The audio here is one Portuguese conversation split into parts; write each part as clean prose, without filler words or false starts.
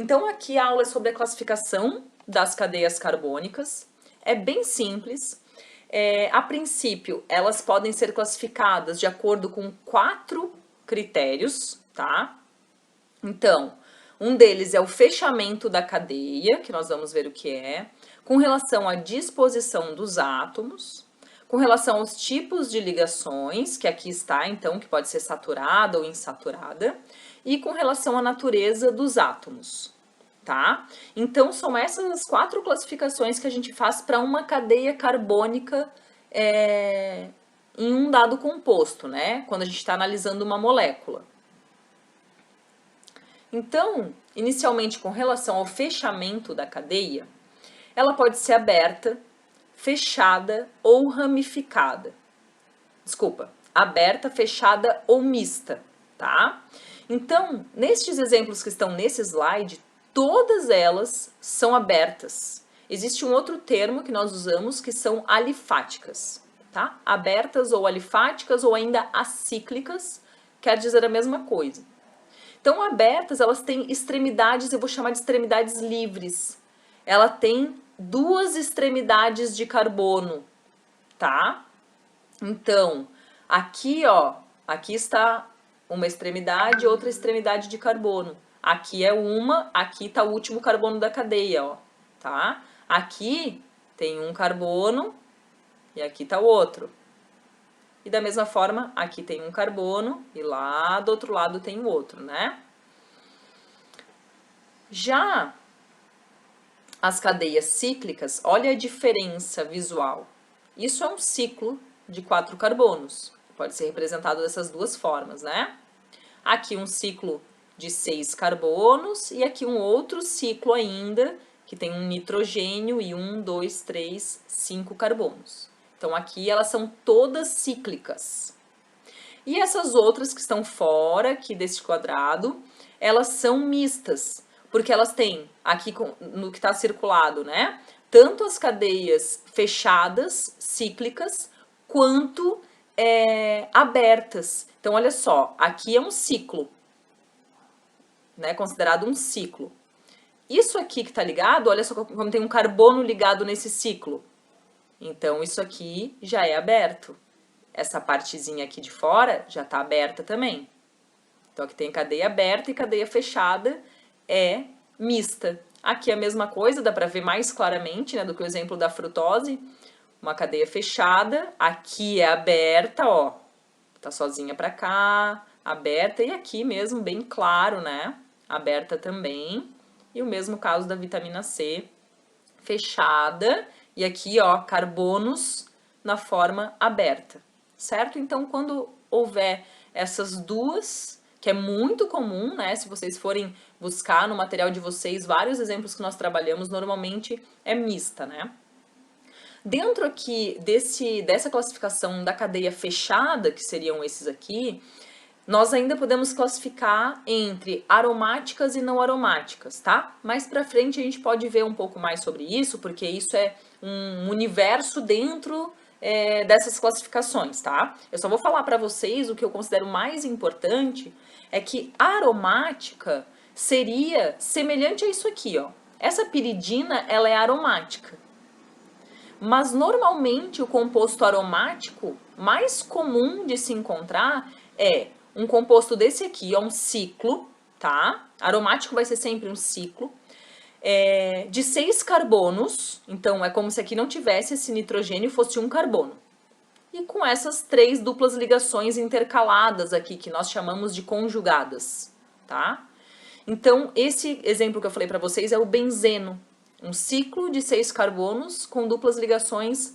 Então aqui a aula é sobre a classificação das cadeias carbônicas. É bem simples. A princípio, elas podem ser classificadas de acordo com 4 critérios, tá? Então, um deles é o fechamento da cadeia, que nós vamos ver o que é, com relação à disposição dos átomos, com relação aos tipos de ligações, que aqui está, então, que pode ser saturada ou insaturada, e com relação à natureza dos átomos, tá? Então, são essas as 4 classificações que a gente faz para uma cadeia carbônica em um dado composto, né? Quando a gente está analisando uma molécula. Então, inicialmente, com relação ao fechamento da cadeia, ela pode ser aberta, fechada ou ramificada. Desculpa, aberta, fechada ou mista, tá? Então, nestes exemplos que estão nesse slide, todas elas são abertas. Existe um outro termo que nós usamos que são alifáticas, tá? Abertas ou alifáticas ou ainda acíclicas, quer dizer a mesma coisa. Então, abertas, elas têm extremidades, eu vou chamar de extremidades livres. Ela tem 2 extremidades de carbono, tá? Então, aqui, ó, aqui está uma extremidade e outra extremidade de carbono. Aqui é uma, aqui está o último carbono da cadeia, ó, tá? Aqui tem um carbono e aqui está o outro. E da mesma forma, aqui tem um carbono e lá do outro lado tem o outro, né? Já as cadeias cíclicas, olha a diferença visual. Isso é um ciclo de 4 carbonos. Pode ser representado dessas 2 formas, né? Aqui um ciclo de 6 carbonos e aqui um outro ciclo ainda, que tem um nitrogênio e 1, 2, 3, 5 carbonos. Então aqui elas são todas cíclicas. E essas outras que estão fora aqui desse quadrado, elas são mistas, porque elas têm aqui no que está circulado, né? Tanto as cadeias fechadas, cíclicas, quanto abertas. Então, olha só, aqui é um ciclo, né? Considerado um ciclo. Isso aqui que está ligado, olha só como tem um carbono ligado nesse ciclo. Então, isso aqui já é aberto. Essa partezinha aqui de fora já está aberta também. Então, aqui tem cadeia aberta e cadeia fechada é mista. Aqui é a mesma coisa, dá para ver mais claramente, né, do que o exemplo da frutose. Uma cadeia fechada, aqui é aberta, ó, tá sozinha para cá, aberta, e aqui mesmo, bem claro, né, aberta também. E o mesmo caso da vitamina C, fechada, e aqui, ó, carbonos na forma aberta, certo? Então, quando houver essas 2, que é muito comum, né? Se vocês forem buscar no material de vocês, vários exemplos que nós trabalhamos, normalmente é mista, né? Dentro aqui dessa classificação da cadeia fechada, que seriam esses aqui, nós ainda podemos classificar entre aromáticas e não aromáticas, tá? Mais pra frente a gente pode ver um pouco mais sobre isso, porque isso é um universo dentro dessas classificações, tá? Eu só vou falar para vocês o que eu considero mais importante, é que aromática seria semelhante a isso aqui, ó. Essa piridina, ela é aromática. Mas normalmente o composto aromático mais comum de se encontrar é um composto desse aqui, ó, um ciclo, tá? Aromático vai ser sempre um ciclo, de 6 carbonos, então é como se aqui não tivesse esse nitrogênio e fosse um carbono. E com essas 3 duplas ligações intercaladas aqui, que nós chamamos de conjugadas, tá? Então, esse exemplo que eu falei para vocês é o benzeno, um ciclo de 6 carbonos com duplas ligações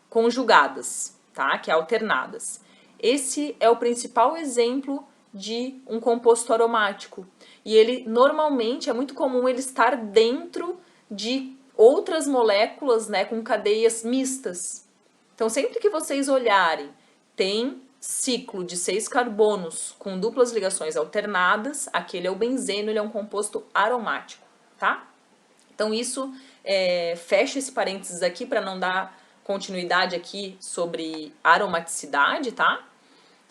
conjugadas, tá? Que é alternadas. Esse é o principal exemplo de um composto aromático. E ele, normalmente, é muito comum ele estar dentro de outras moléculas, né, com cadeias mistas. Então, sempre que vocês olharem, tem ciclo de 6 carbonos com duplas ligações alternadas, aquele é o benzeno, ele é um composto aromático, tá? Então, isso fecha esse parênteses aqui para não dar continuidade aqui sobre aromaticidade, tá?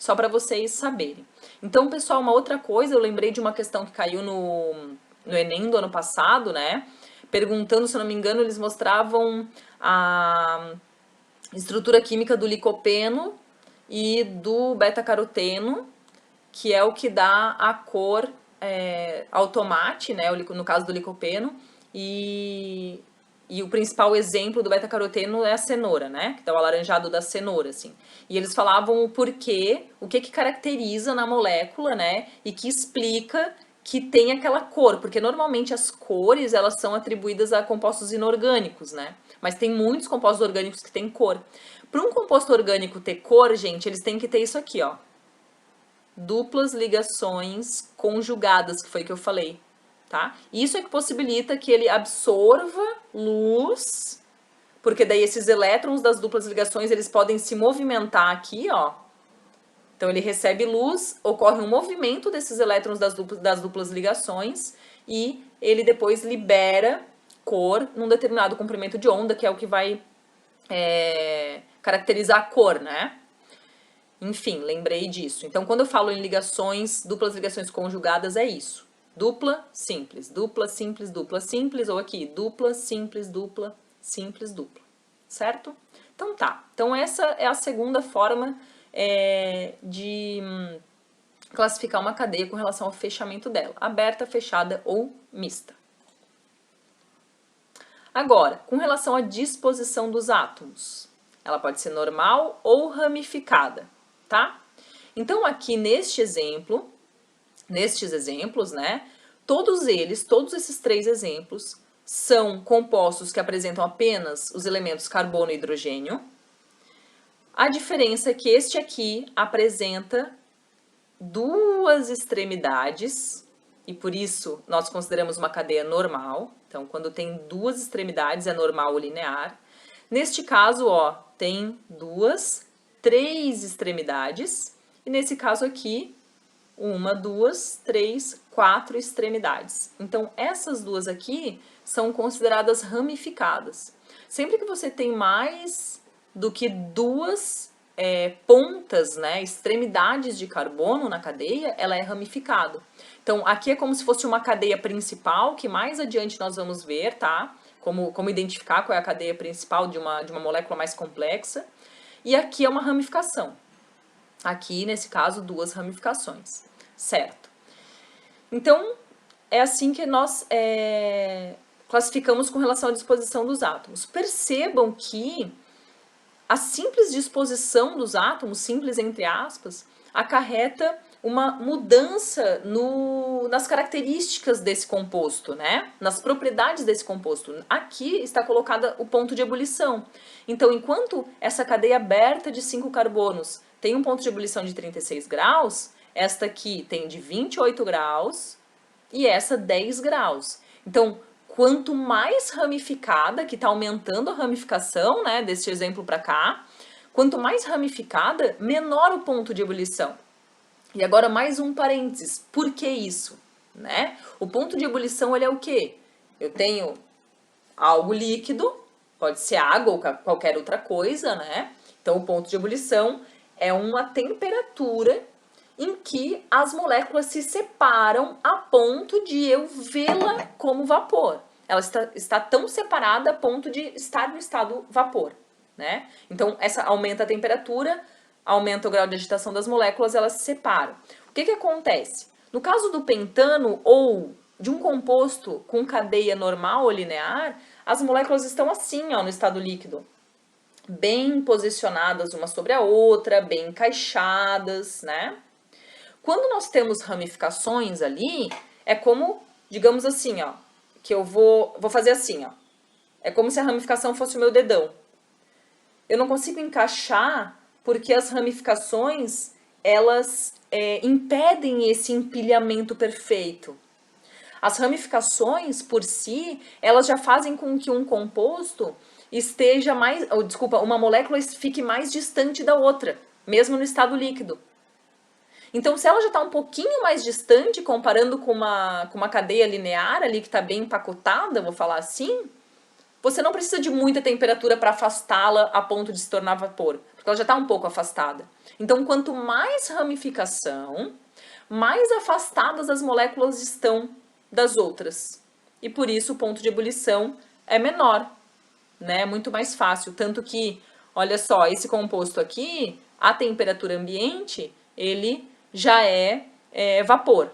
Só para vocês saberem. Então, pessoal, uma outra coisa, eu lembrei de uma questão que caiu no Enem do ano passado, né? Perguntando, se eu não me engano, eles mostravam a estrutura química do licopeno e do beta-caroteno, que é o que dá a cor ao tomate, né, no caso do licopeno, e o principal exemplo do beta-caroteno é a cenoura, né, que dá o alaranjado da cenoura, assim. E eles falavam o porquê, o que caracteriza na molécula, né, e que explica que tem aquela cor, porque normalmente as cores, elas são atribuídas a compostos inorgânicos, né, mas tem muitos compostos orgânicos que têm cor. Para um composto orgânico ter cor, gente, eles têm que ter isso aqui, ó. Duplas ligações conjugadas, que foi o que eu falei, tá? Isso é que possibilita que ele absorva luz, porque daí esses elétrons das duplas ligações, eles podem se movimentar aqui, ó. Então ele recebe luz, ocorre um movimento desses elétrons das duplas ligações e ele depois libera cor num determinado comprimento de onda, que é o que vai caracterizar a cor, né? Enfim, lembrei disso. Então, quando eu falo em ligações, duplas ligações conjugadas, é isso. Dupla, simples, dupla, simples, dupla, simples, ou aqui, dupla, simples, dupla, simples, dupla. Certo? Então tá. Então essa é a segunda forma de classificar uma cadeia com relação ao fechamento dela. Aberta, fechada ou mista. Agora, com relação à disposição dos átomos. Ela pode ser normal ou ramificada, tá? Então aqui nestes exemplos, né, todos esses 3 exemplos, são compostos que apresentam apenas os elementos carbono e hidrogênio. A diferença é que este aqui apresenta 2 extremidades, e por isso nós consideramos uma cadeia normal. Então, quando tem 2 extremidades, é normal ou linear. Neste caso, ó, tem 3 extremidades, e nesse caso aqui, 1, 2, 3, 4 extremidades. Então, essas 2 aqui são consideradas ramificadas. Sempre que você tem mais do que 2 pontas, né, extremidades de carbono na cadeia, ela é ramificada. Então, aqui é como se fosse uma cadeia principal, que mais adiante nós vamos ver, tá? Como identificar qual é a cadeia principal de uma molécula mais complexa. E aqui é uma ramificação. Aqui, nesse caso, 2 ramificações, certo? Então, é assim que nós classificamos com relação à disposição dos átomos. Percebam que a simples disposição dos átomos, simples entre aspas, acarreta uma mudança nas características desse composto, né? Nas propriedades desse composto. Aqui está colocada o ponto de ebulição. Então, enquanto essa cadeia aberta de 5 carbonos tem um ponto de ebulição de 36 graus, esta aqui tem de 28 graus e essa 10 graus. Então, quanto mais ramificada, que está aumentando a ramificação, né, deste exemplo para cá, quanto mais ramificada, menor o ponto de ebulição. E agora mais um parênteses, por que isso? Né? O ponto de ebulição ele é o quê? Eu tenho algo líquido, pode ser água ou qualquer outra coisa, né? Então o ponto de ebulição é uma temperatura em que as moléculas se separam a ponto de eu vê-la como vapor. Ela está tão separada a ponto de estar no estado vapor, né? Então, essa aumenta a temperatura, aumenta o grau de agitação das moléculas, elas se separam. O que acontece? No caso do pentano ou de um composto com cadeia normal ou linear, as moléculas estão assim, ó, no estado líquido. Bem posicionadas uma sobre a outra, bem encaixadas, né? Quando nós temos ramificações ali, é como, digamos assim, ó, que eu vou fazer assim, ó. É como se a ramificação fosse o meu dedão. Eu não consigo encaixar porque as ramificações, elas impedem esse empilhamento perfeito. As ramificações, por si, elas já fazem com que um composto esteja mais, uma molécula fique mais distante da outra, mesmo no estado líquido. Então, se ela já está um pouquinho mais distante, comparando com uma cadeia linear ali que está bem empacotada, vou falar assim, você não precisa de muita temperatura para afastá-la a ponto de se tornar vapor, porque ela já está um pouco afastada. Então, quanto mais ramificação, mais afastadas as moléculas estão das outras. E por isso o ponto de ebulição é menor, né? É muito mais fácil. Tanto que, olha só, esse composto aqui, a temperatura ambiente, ele já é vapor,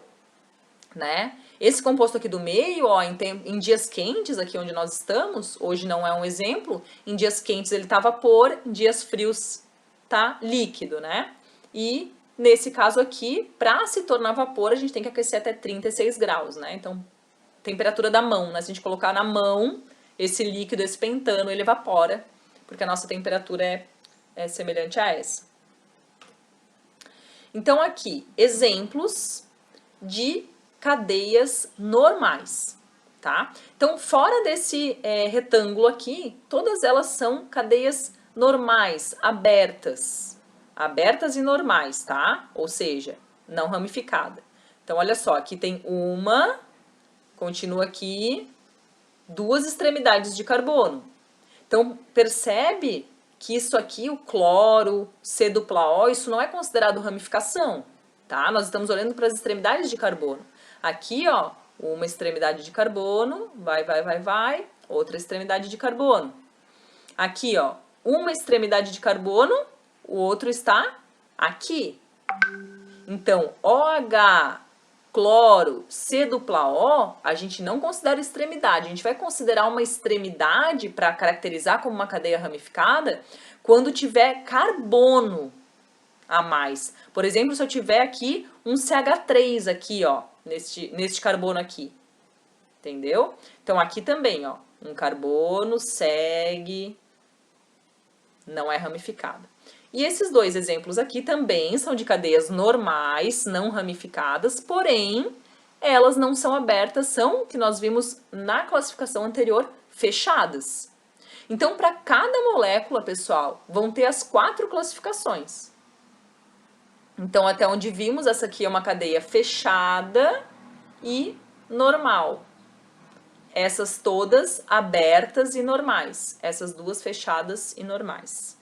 né? Esse composto aqui do meio, ó, em dias quentes, aqui onde nós estamos, hoje não é um exemplo, em dias quentes ele tá vapor, em dias frios tá líquido, né? E nesse caso aqui, para se tornar vapor, a gente tem que aquecer até 36 graus, né? Então, temperatura da mão, né? Se a gente colocar na mão esse líquido, esse pentano, ele evapora, porque a nossa temperatura é semelhante a essa. Então, aqui, exemplos de cadeias normais, tá? Então, fora desse retângulo aqui, todas elas são cadeias normais, abertas. Abertas e normais, tá? Ou seja, não ramificada. Então, olha só, aqui tem uma, continua aqui, duas extremidades de carbono. Então, percebe que isso aqui, o cloro, C-O, isso não é considerado ramificação, tá? Nós estamos olhando para as extremidades de carbono. Aqui, ó, uma extremidade de carbono, vai, outra extremidade de carbono. Aqui, ó, uma extremidade de carbono, o outro está aqui. Então, OH, cloro, C-O, a gente não considera extremidade. A gente vai considerar uma extremidade para caracterizar como uma cadeia ramificada quando tiver carbono a mais. Por exemplo, se eu tiver aqui um CH3 aqui, ó, neste carbono aqui. Entendeu? Então, aqui também, ó, um carbono segue, não é ramificado. E esses dois exemplos aqui também são de cadeias normais, não ramificadas, porém, elas não são abertas, são, que nós vimos na classificação anterior, fechadas. Então, para cada molécula, pessoal, vão ter as 4 classificações. Então, até onde vimos, essa aqui é uma cadeia fechada e normal. Essas todas abertas e normais. Essas duas fechadas e normais.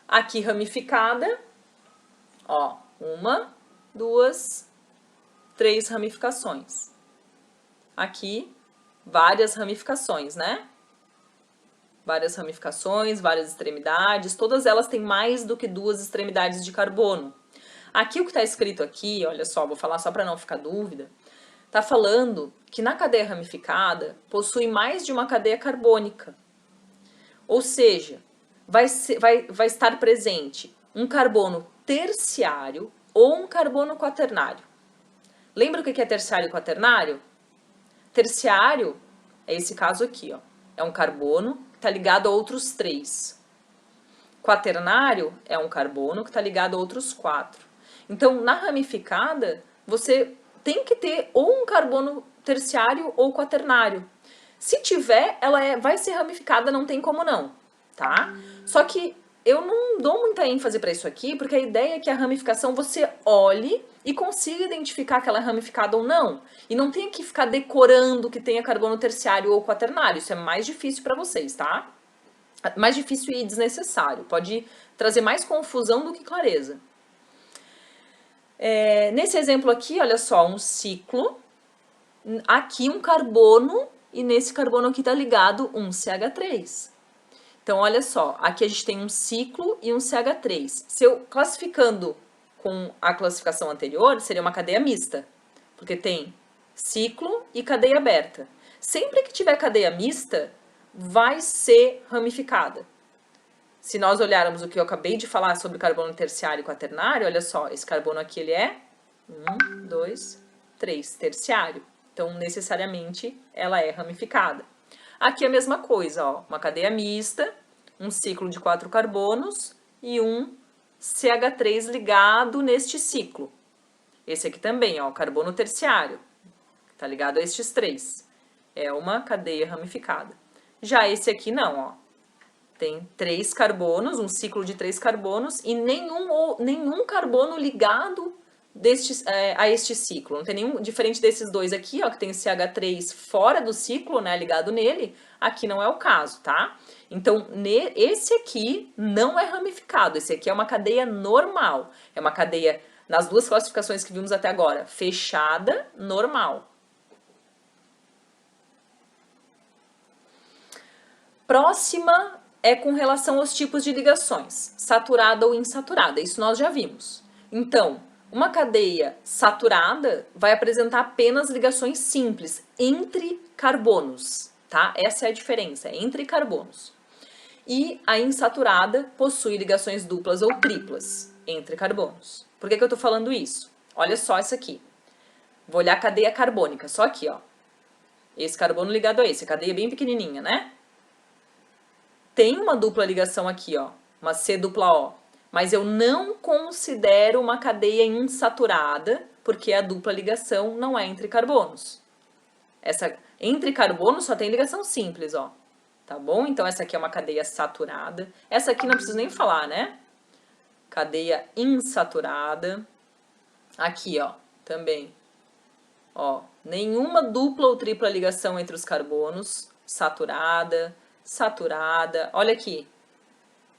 Aqui ramificada, ó, 1, 2, 3 ramificações. Aqui, várias ramificações, né? Várias ramificações, várias extremidades, todas elas têm mais do que 2 extremidades de carbono. Aqui o que está escrito aqui, olha só, vou falar só para não ficar dúvida, está falando que na cadeia ramificada possui mais de uma cadeia carbônica. Ou seja, vai estar presente um carbono terciário ou um carbono quaternário. Lembra o que é terciário e quaternário? Terciário é esse caso aqui, ó. É um carbono que está ligado a outros 3. Quaternário é um carbono que está ligado a outros 4. Então, na ramificada, você tem que ter ou um carbono terciário ou quaternário. Se tiver, ela vai ser ramificada, não tem como não, tá? Só que eu não dou muita ênfase para isso aqui, porque a ideia é que a ramificação você olhe e consiga identificar que ela é ramificada ou não. E não tenha que ficar decorando que tenha carbono terciário ou quaternário. Isso é mais difícil para vocês, tá? Mais difícil e desnecessário. Pode trazer mais confusão do que clareza. Nesse exemplo aqui, olha só, um ciclo. Aqui um carbono e nesse carbono aqui está ligado um CH3. Então, olha só, aqui a gente tem um ciclo e um CH3. Se eu classificando com a classificação anterior, seria uma cadeia mista, porque tem ciclo e cadeia aberta. Sempre que tiver cadeia mista, vai ser ramificada. Se nós olharmos o que eu acabei de falar sobre carbono terciário e quaternário, olha só, esse carbono aqui ele é 1, 2, 3, terciário. Então, necessariamente, ela é ramificada. Aqui a mesma coisa, ó, uma cadeia mista, um ciclo de 4 carbonos e um CH3 ligado neste ciclo. Esse aqui também, ó, carbono terciário, tá ligado a estes 3. É uma cadeia ramificada. Já esse aqui não, ó, tem 3 carbonos, um ciclo de 3 carbonos e nenhum carbono ligado a este ciclo. Não tem nenhum, diferente desses dois aqui, ó, que tem esse CH3 fora do ciclo, né, ligado nele, aqui não é o caso, tá? Então, esse aqui não é ramificado, esse aqui é uma cadeia normal, é uma cadeia, nas duas classificações que vimos até agora, fechada, normal. Próxima é com relação aos tipos de ligações, saturada ou insaturada, isso nós já vimos. Então, uma cadeia saturada vai apresentar apenas ligações simples entre carbonos, tá? Essa é a diferença, entre carbonos. E a insaturada possui ligações duplas ou triplas entre carbonos. Por que eu tô falando isso? Olha só isso aqui. Vou olhar a cadeia carbônica, só aqui, ó. Esse carbono ligado a esse, a cadeia bem pequenininha, né? Tem uma dupla ligação aqui, ó, uma C dupla O, mas eu não considero uma cadeia insaturada, porque a dupla ligação não é entre carbonos. Essa entre carbonos só tem ligação simples, ó. Tá bom? Então essa aqui é uma cadeia saturada. Essa aqui não preciso nem falar, né? Cadeia insaturada. Aqui, ó, também. Ó, nenhuma dupla ou tripla ligação entre os carbonos, saturada. Saturada, olha aqui,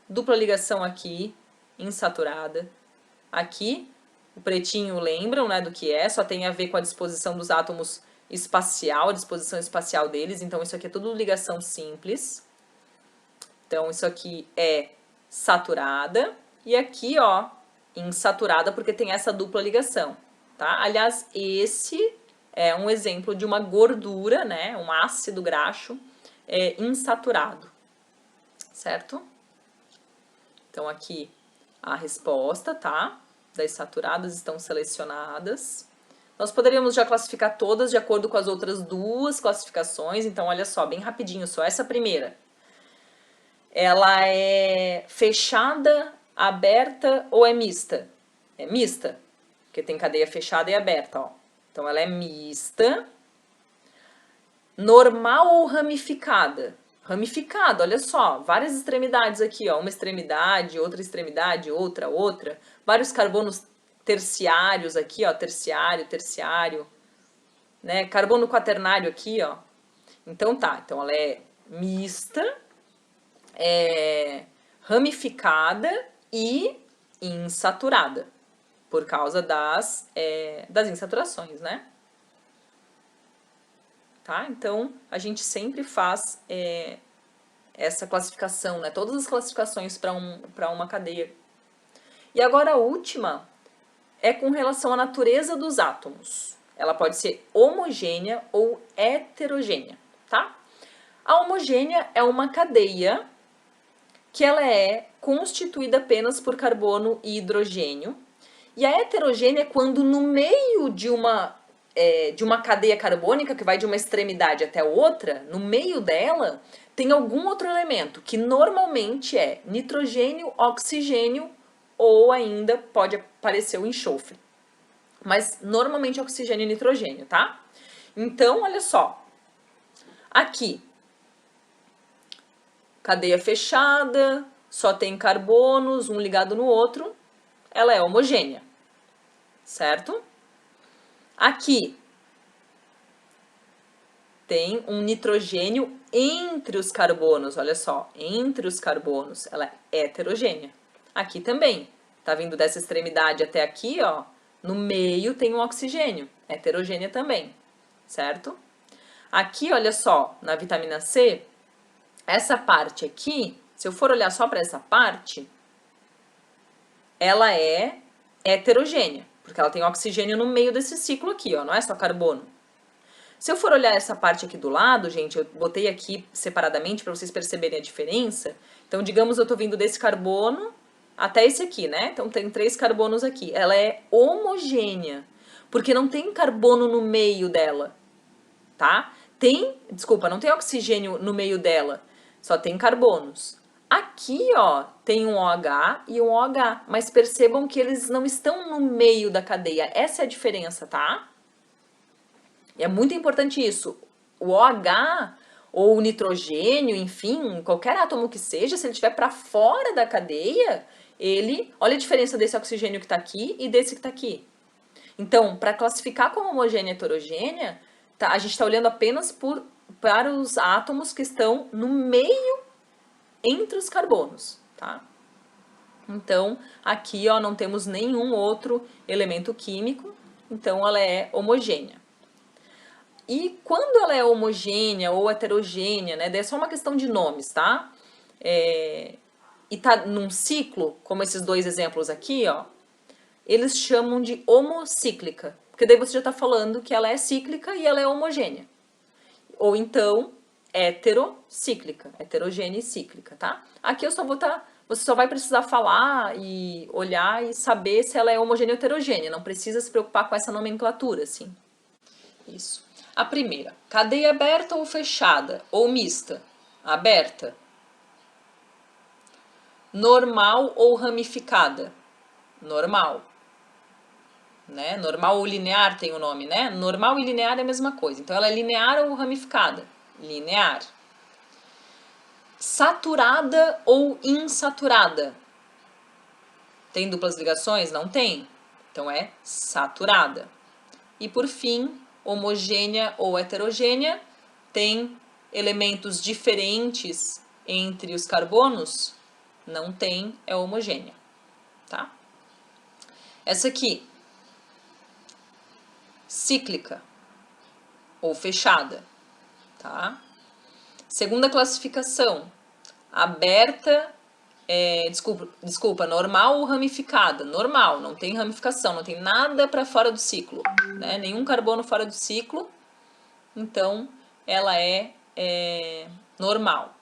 dupla ligação aqui, insaturada. Aqui, o pretinho lembram, né, do que é, só tem a ver com a disposição dos átomos espacial, a disposição espacial deles, então isso aqui é tudo ligação simples. Então isso aqui é saturada, e aqui, ó, insaturada, porque tem essa dupla ligação, tá? Aliás, esse é um exemplo de uma gordura, né, um ácido graxo, insaturado, certo? Então, aqui a resposta, tá? Das saturadas estão selecionadas. Nós poderíamos já classificar todas de acordo com as outras duas classificações. Então, olha só, bem rapidinho só. Essa primeira, ela é fechada, aberta ou é mista? É mista, porque tem cadeia fechada e aberta, ó. Então, ela é mista. Normal ou ramificada? Ramificada, olha só, várias extremidades aqui, ó, uma extremidade, outra, vários carbonos terciários aqui, ó, terciário, né, carbono quaternário aqui, ó. Então tá, então ela é mista, ramificada e insaturada, por causa das insaturações, né? Tá? Então, a gente sempre faz essa classificação, né? Todas as classificações para uma cadeia. E agora a última é com relação à natureza dos átomos. Ela pode ser homogênea ou heterogênea, tá? A homogênea é uma cadeia que ela é constituída apenas por carbono e hidrogênio. E a heterogênea é quando no meio de uma cadeia carbônica, que vai de uma extremidade até outra, no meio dela, tem algum outro elemento, que normalmente é nitrogênio, oxigênio, ou ainda pode aparecer o enxofre. Mas normalmente é oxigênio e nitrogênio, tá? Então, olha só. Aqui, cadeia fechada, só tem carbonos, um ligado no outro, ela é homogênea, certo? Aqui tem um nitrogênio entre os carbonos, olha só, entre os carbonos, ela é heterogênea. Aqui também, tá vindo dessa extremidade até aqui, ó, no meio tem um oxigênio, heterogênea também, certo? Aqui, olha só, na vitamina C, essa parte aqui, se eu for olhar só para essa parte, ela é heterogênea, porque ela tem oxigênio no meio desse ciclo aqui, ó, não é só carbono. Se eu for olhar essa parte aqui do lado, gente, eu botei aqui separadamente para vocês perceberem a diferença. Então, digamos, eu estou vindo desse carbono até esse aqui, né? Então, tem 3 carbonos aqui. Ela é homogênea, porque não tem carbono no meio dela, tá? Desculpa, não tem oxigênio no meio dela, só tem carbonos. Aqui, ó, tem um OH e um OH, mas percebam que eles não estão no meio da cadeia. Essa é a diferença, tá? E é muito importante isso. O OH ou o nitrogênio, enfim, qualquer átomo que seja, se ele estiver para fora da cadeia, olha a diferença desse oxigênio que está aqui e desse que está aqui. Então, para classificar como homogênea e heterogênea, tá, a gente está olhando apenas para os átomos que estão no meio entre os carbonos, tá? Então, aqui ó, não temos nenhum outro elemento químico, então ela é homogênea. E quando ela é homogênea ou heterogênea, né, daí é só uma questão de nomes, tá? E tá num ciclo, como esses dois exemplos aqui, ó, eles chamam de homocíclica, porque daí você já está falando que ela é cíclica e ela é homogênea. Ou então, heterocíclica, heterogênea e cíclica, tá? Aqui eu só vou você só vai precisar falar e olhar e saber se ela é homogênea ou heterogênea, não precisa se preocupar com essa nomenclatura, assim. Isso. A primeira, cadeia aberta ou fechada, ou mista? Aberta. Normal ou ramificada? Normal. Né? Normal ou linear tem o nome, né? Normal e linear é a mesma coisa. Então, ela é linear ou ramificada? Linear. Saturada ou insaturada? Tem duplas ligações? Não tem. Então, é saturada. E, por fim, homogênea ou heterogênea? Tem elementos diferentes entre os carbonos? Não tem, é homogênea. Tá? Essa aqui, cíclica ou fechada, tá? Segunda classificação, aberta, desculpa, normal ou ramificada? Normal, não tem ramificação, não tem nada para fora do ciclo, né? Nenhum carbono fora do ciclo, então ela é normal.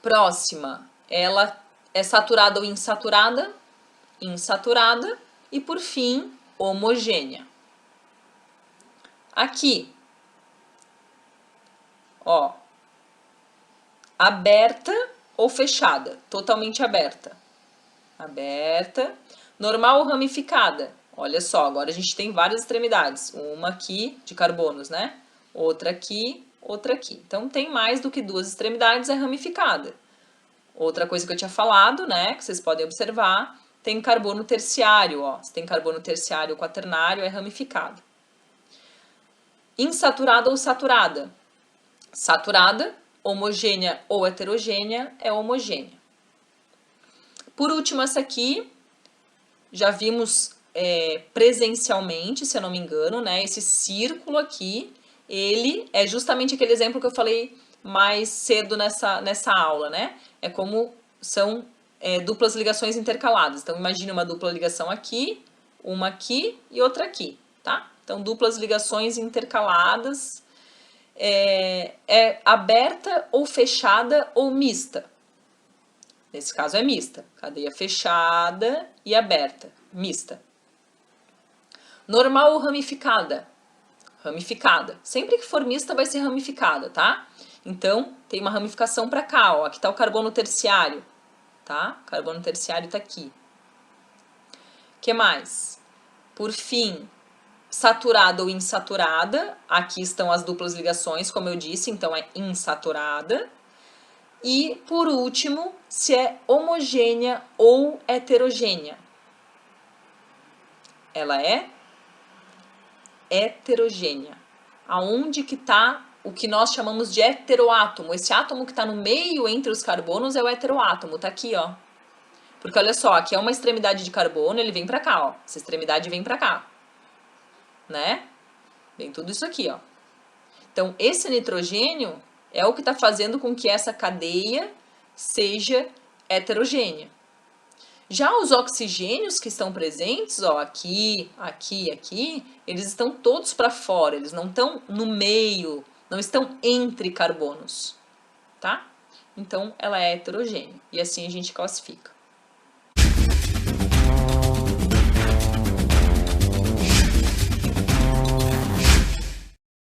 Próxima, ela é saturada ou insaturada? Insaturada. E por fim, homogênea. Aqui, ó, aberta ou fechada? Totalmente aberta. Aberta. Normal ou ramificada? Olha só, agora a gente tem várias extremidades. Uma aqui de carbonos, né? Outra aqui, outra aqui. Então, tem mais do que duas extremidades, é ramificada. Outra coisa que eu tinha falado, né, que vocês podem observar, tem carbono terciário, ó. Se tem carbono terciário ou quaternário, é ramificado. Insaturada ou saturada? Saturada, homogênea ou heterogênea, é homogênea. Por último, essa aqui, já vimos presencialmente, se eu não me engano, né? Esse círculo aqui, ele é justamente aquele exemplo que eu falei mais cedo nessa aula, né? É como são duplas ligações intercaladas. Então, imagine uma dupla ligação aqui, uma aqui e outra aqui, tá? Então, duplas ligações intercaladas, aberta ou fechada ou mista. Nesse caso é mista, cadeia fechada e aberta, mista. Normal ou ramificada? Ramificada. Sempre que for mista vai ser ramificada, tá? Então, tem uma ramificação para cá, ó. Aqui tá o carbono terciário, tá? O carbono terciário tá aqui. O que mais? Por fim, saturada ou insaturada. Aqui estão as duplas ligações, como eu disse, então é insaturada. E, por último, se é homogênea ou heterogênea. Ela é heterogênea. Aonde que está o que nós chamamos de heteroátomo? Esse átomo que está no meio entre os carbonos é o heteroátomo, tá aqui, ó. Porque olha só, aqui é uma extremidade de carbono, ele vem para cá, ó. Essa extremidade vem para cá, né? Vem tudo isso aqui, ó. Então, esse nitrogênio é o que está fazendo com que essa cadeia seja heterogênea. Já os oxigênios que estão presentes, ó, aqui, aqui, aqui, eles estão todos para fora, eles não estão no meio, não estão entre carbonos, tá? Então, ela é heterogênea e assim a gente classifica.